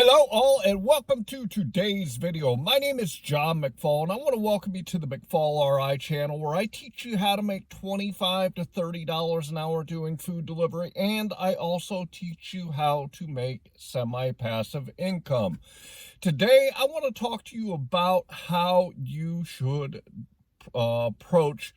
Hello all and welcome to today's video. My name is John McFall and I want to welcome you to the McFallRI channel where I teach you how to make $25 to $30 an hour doing food delivery, and I also teach you how to make semi-passive income. Today I want to talk to you about how you should approach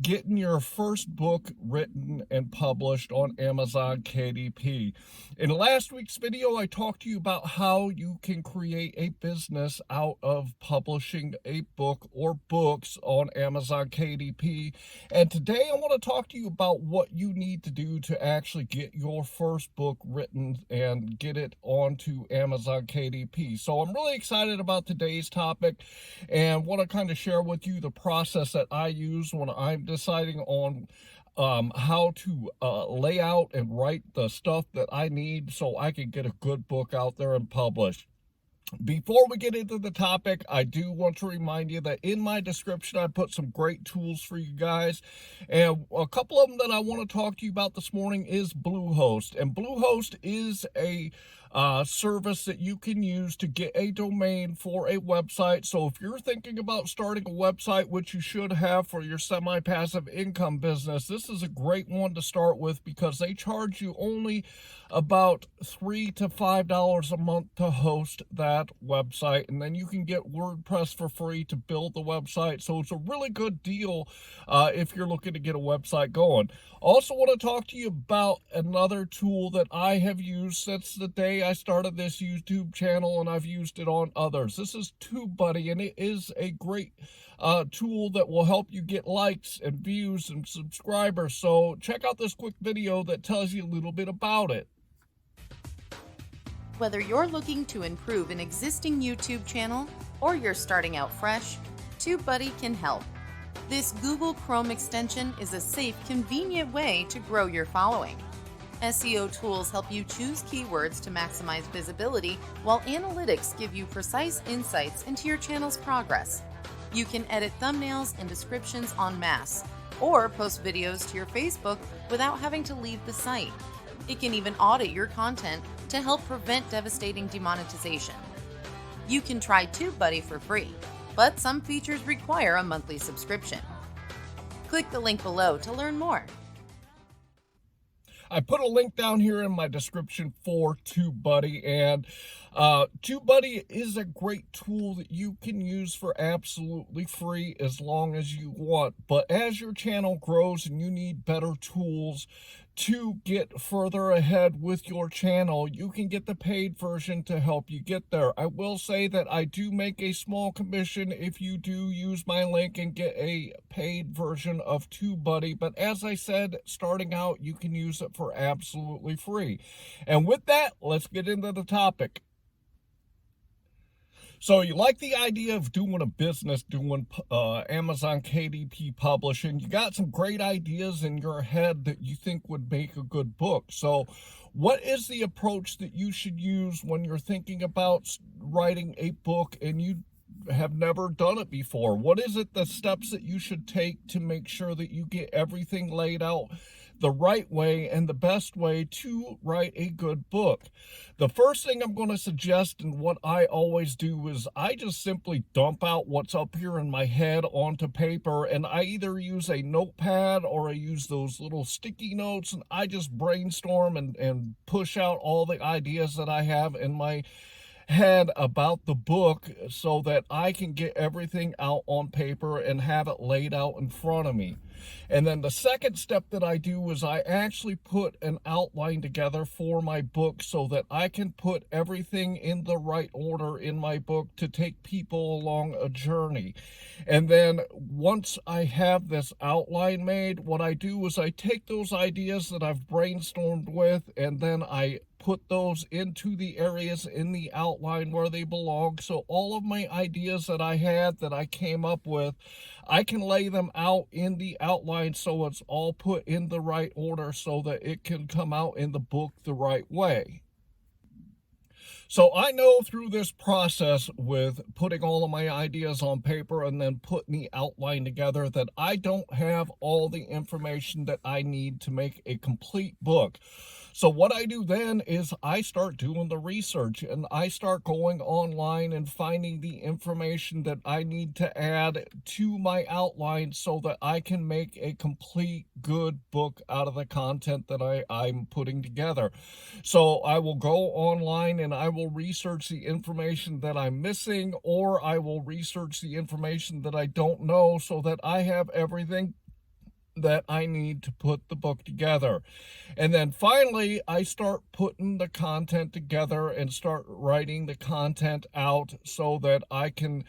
getting your first book written and published on Amazon KDP. In last week's video, I talked to you about how you can create a business out of publishing a book or books on Amazon KDP. And today I want to talk to you about what you need to do to actually get your first book written and get it onto Amazon KDP. So I'm really excited about today's topic and want to kind of share with you the process that I use when I'm deciding on how to lay out and write the stuff that I need so I can get a good book out there and published. Before we get into the topic, I do want to remind you that in my description, I put some great tools for you guys. And a couple of them that I want to talk to you about this morning is Bluehost. And Bluehost is a service that you can use to get a domain for a website. So if you're thinking about starting a website, which you should have for your semi-passive income business, this is a great one to start with because they charge you only about $3 to $5 a month to host that website, and then you can get WordPress for free to build the website. So it's a really good deal if you're looking to get a website going. Also want to talk to you about another tool that I have used since the day I started this YouTube channel, and I've used it on others. This is TubeBuddy, and it is a great tool that will help you get likes and views and subscribers. So check out this quick video that tells you a little bit about it. Whether you're looking to improve an existing YouTube channel or you're starting out fresh, TubeBuddy can help. This Google Chrome extension is a safe, convenient way to grow your following. SEO tools help you choose keywords to maximize visibility, while analytics give you precise insights into your channel's progress. You can edit thumbnails and descriptions en masse, or post videos to your Facebook without having to leave the site. It can even audit your content to help prevent devastating demonetization. You can try TubeBuddy for free, but some features require a monthly subscription. Click the link below to learn more. I put a link down here in my description for TubeBuddy, and TubeBuddy is a great tool that you can use for absolutely free as long as you want. But as your channel grows and you need better tools to get further ahead with your channel, you can get the paid version to help you get there. I will say that I do make a small commission if you do use my link and get a paid version of TubeBuddy. But as I said, starting out, you can use it for absolutely free. And with that, let's get into the topic. So you like the idea of doing a business, doing Amazon KDP publishing. You got some great ideas in your head that you think would make a good book. So what is the approach that you should use when you're thinking about writing a book and you have never done it before? What is it, the steps that you should take to make sure that you get everything laid out the right way and the best way to write a good book? The first thing I'm going to suggest, and what I always do, is I just simply dump out what's up here in my head onto paper, and I either use a notepad or I use those little sticky notes, and I just brainstorm and push out all the ideas that I have in my head about the book so that I can get everything out on paper and have it laid out in front of me. And then the second step that I do is I actually put an outline together for my book so that I can put everything in the right order in my book to take people along a journey. And then once I have this outline made, what I do is I take those ideas that I've brainstormed with, and then I put those into the areas in the outline where they belong. So all of my ideas that I had, that I came up with, I can lay them out in the outline so it's all put in the right order so that it can come out in the book the right way. So I know through this process with putting all of my ideas on paper and then putting the outline together that I don't have all the information that I need to make a complete book. So what I do then is I start doing the research, and I start going online and finding the information that I need to add to my outline so that I can make a complete good book out of the content that I'm putting together. So I will go online and I will research the information that I'm missing, or I will research the information that I don't know so that I have everything that I need to put the book together. And then finally, I start putting the content together and start writing the content out so that I can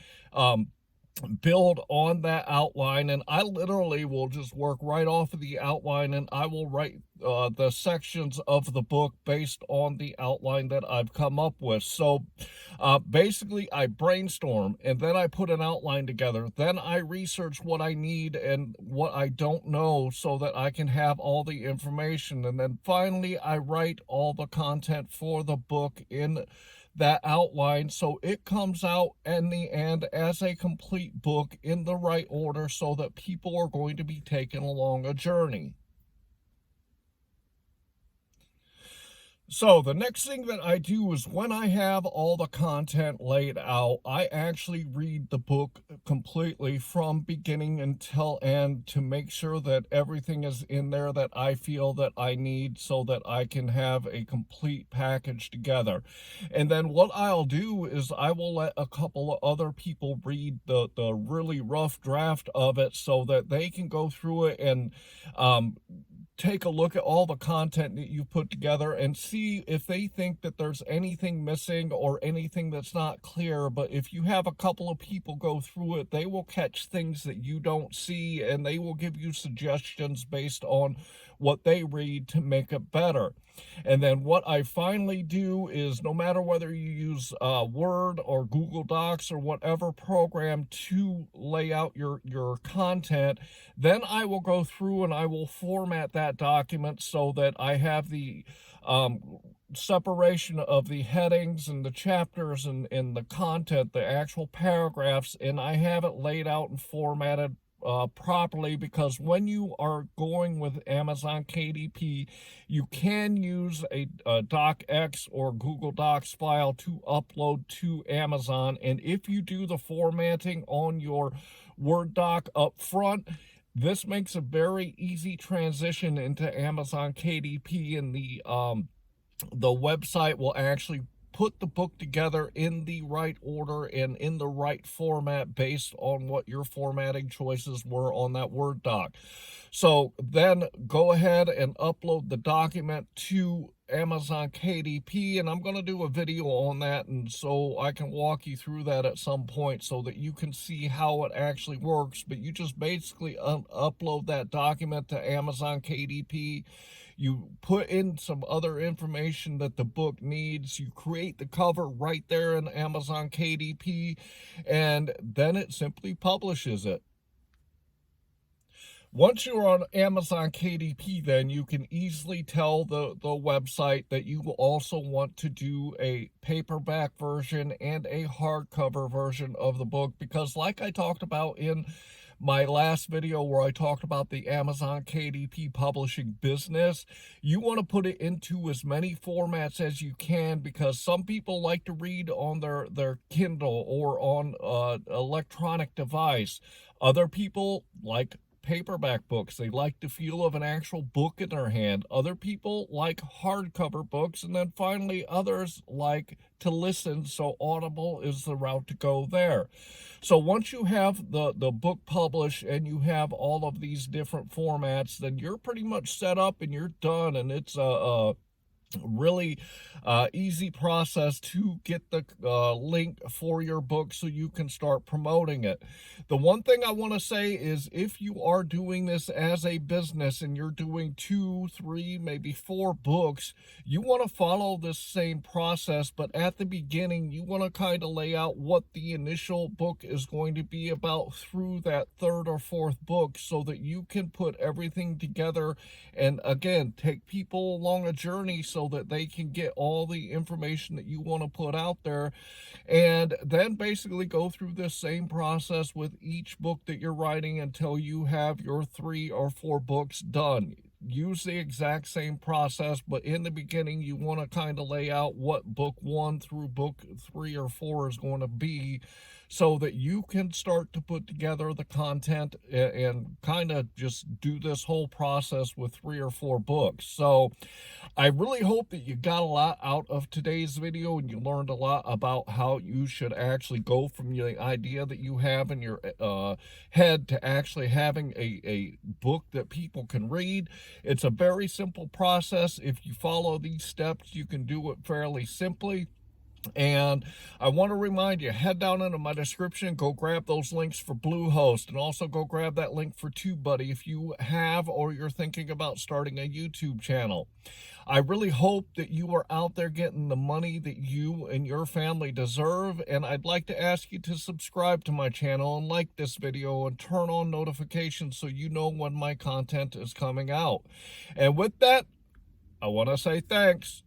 build on that outline. And I literally will just work right off of the outline, and I will write the sections of the book based on the outline that I've come up with. So basically I brainstorm, and then I put an outline together. Then I research what I need and what I don't know so that I can have all the information. And then finally I write all the content for the book in that outline, so it comes out in the end as a complete book in the right order so that people are going to be taken along a journey. So the next thing that I do is when I have all the content laid out, I actually read the book completely from beginning until end to make sure that everything is in there that I feel that I need so that I can have a complete package together. And then what I'll do is I will let a couple of other people read the really rough draft of it so that they can go through it and take a look at all the content that you put together and see if they think that there's anything missing or anything that's not clear. But if you have a couple of people go through it, they will catch things that you don't see, and they will give you suggestions based on what they read to make it better. And then what I finally do is, no matter whether you use Word or Google Docs or whatever program to lay out your content, then I will go through and I will format that document so that I have the separation of the headings and the chapters and the content, the actual paragraphs, and I have it laid out and formatted properly, because when you are going with Amazon KDP, you can use a docx or Google Docs file to upload to Amazon. And if you do the formatting on your Word doc up front, this makes a very easy transition into Amazon KDP, and the website will actually put the book together in the right order and in the right format based on what your formatting choices were on that Word doc. So then go ahead and upload the document to Amazon KDP, and I'm going to do a video on that, and so I can walk you through that at some point so that you can see how it actually works. But you just basically upload that document to Amazon KDP. You put in some other information that the book needs. You create the cover right there in Amazon KDP, and then it simply publishes it. Once you're on Amazon KDP, then you can easily tell the website that you also want to do a paperback version and a hardcover version of the book, because like I talked about in my last video where I talked about the Amazon KDP publishing business, you want to put it into as many formats as you can, because some people like to read on their Kindle or on electronic device. Other people like paperback books. They like the feel of an actual book in their hand. Other people like hardcover books. And then finally, others like to listen, so Audible is the route to go there. So once you have the book published and you have all of these different formats, then you're pretty much set up and you're done. And it's a really easy process to get the link for your book so you can start promoting it. The one thing I want to say is, if you are doing this as a business and you're doing 2, 3, maybe 4 books, you want to follow this same process, but at the beginning you want to kind of lay out what the initial book is going to be about through that 3rd or 4th book, so that you can put everything together and again take people along a journey so that they can get all the information that you want to put out there. And then basically go through this same process with each book that you're writing until you have your 3 or 4 books done. use the exact same process, but in the beginning, you want to kind of lay out what book 1 through book 3 or 4 is going to be, so that you can start to put together the content and kind of just do this whole process with 3 or 4 books. So I really hope that you got a lot out of today's video and you learned a lot about how you should actually go from the idea that you have in your head to actually having a book that people can read. It's a very simple process. If you follow these steps, you can do it fairly simply. And I want to remind you, head down into my description, go grab those links for Bluehost, and also go grab that link for TubeBuddy if you have or you're thinking about starting a YouTube channel. I really hope that you are out there getting the money that you and your family deserve, and I'd like to ask you to subscribe to my channel and like this video and turn on notifications so you know when my content is coming out. And with that, I want to say thanks.